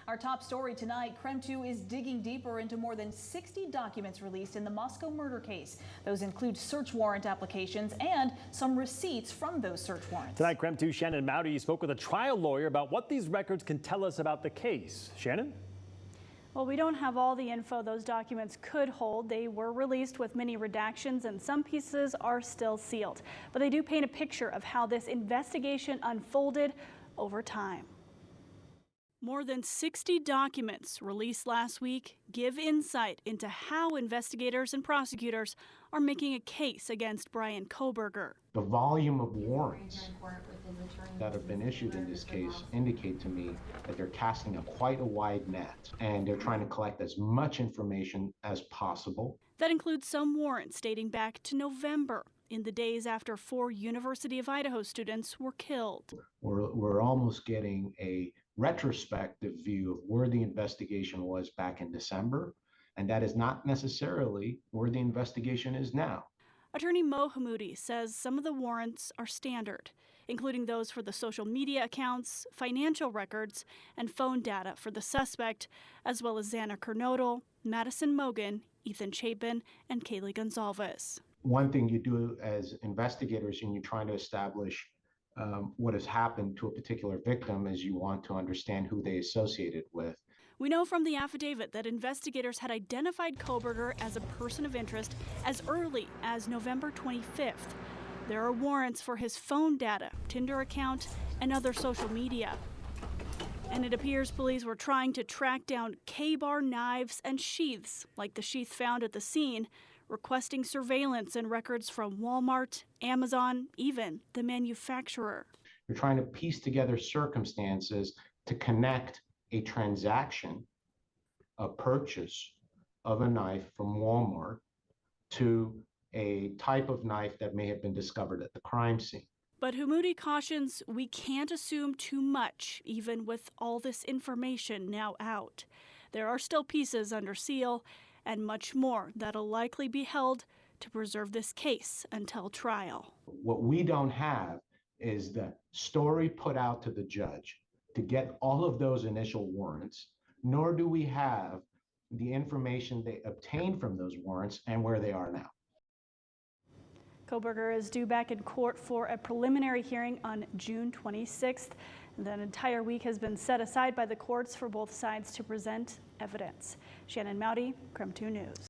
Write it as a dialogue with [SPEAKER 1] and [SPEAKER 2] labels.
[SPEAKER 1] Our top story tonight, KREM 2 is digging deeper into more than 60 documents released in the Moscow murder case. Those include search warrant applications and some receipts from those search warrants.
[SPEAKER 2] Tonight, KREM 2 Shannon Mowdy spoke with a trial lawyer about what these records can tell us about the case. Shannon?
[SPEAKER 3] Well, we don't have all the info those documents could hold. They were released with many redactions and some pieces are still sealed. But they do paint a picture of how this investigation unfolded over time. More than 60 documents released last week give insight into how investigators and prosecutors are making a case against Brian Kohberger.
[SPEAKER 4] The volume of warrants that have been issued in this case indicate to me that they're casting quite a wide net, and they're trying to collect as much information as possible.
[SPEAKER 3] That includes some warrants dating back to November, in the days after 4 University of Idaho students were killed.
[SPEAKER 4] We're almost getting a retrospective view of where the investigation was back in December, and that is not necessarily where the investigation is now.
[SPEAKER 3] Attorney Mo Hamoudi says some of the warrants are standard, including those for the social media accounts, financial records, and phone data for the suspect, as well as Xana Kernodle, Madison Mogan, Ethan Chapin, and Kaylee Gonzalez.
[SPEAKER 4] One thing you do as investigators when you're trying to establish what has happened to a particular victim is you want to understand who they associated with.
[SPEAKER 3] We know from the affidavit that investigators had identified Kohberger as a person of interest as early as November 25th. There are warrants for his phone data, Tinder account, and other social media. And it appears police were trying to track down K-bar knives and sheaths, like the sheath found at the scene, requesting surveillance and records from Walmart, Amazon, even the manufacturer.
[SPEAKER 4] You're trying to piece together circumstances to connect a transaction, a purchase of a knife from Walmart to a type of knife that may have been discovered at the crime scene.
[SPEAKER 3] But Hamoudi cautions we can't assume too much, even with all this information now out. There are still pieces under seal and much more that'll likely be held to preserve this case until trial.
[SPEAKER 4] What we don't have is the story put out to the judge to get all of those initial warrants, nor do we have the information they obtained from those warrants and where they are now.
[SPEAKER 3] Kohberger is due back in court for a preliminary hearing on June 26th. An entire week has been set aside by the courts for both sides to present evidence. Shannon Mowdy, KREM 2 News.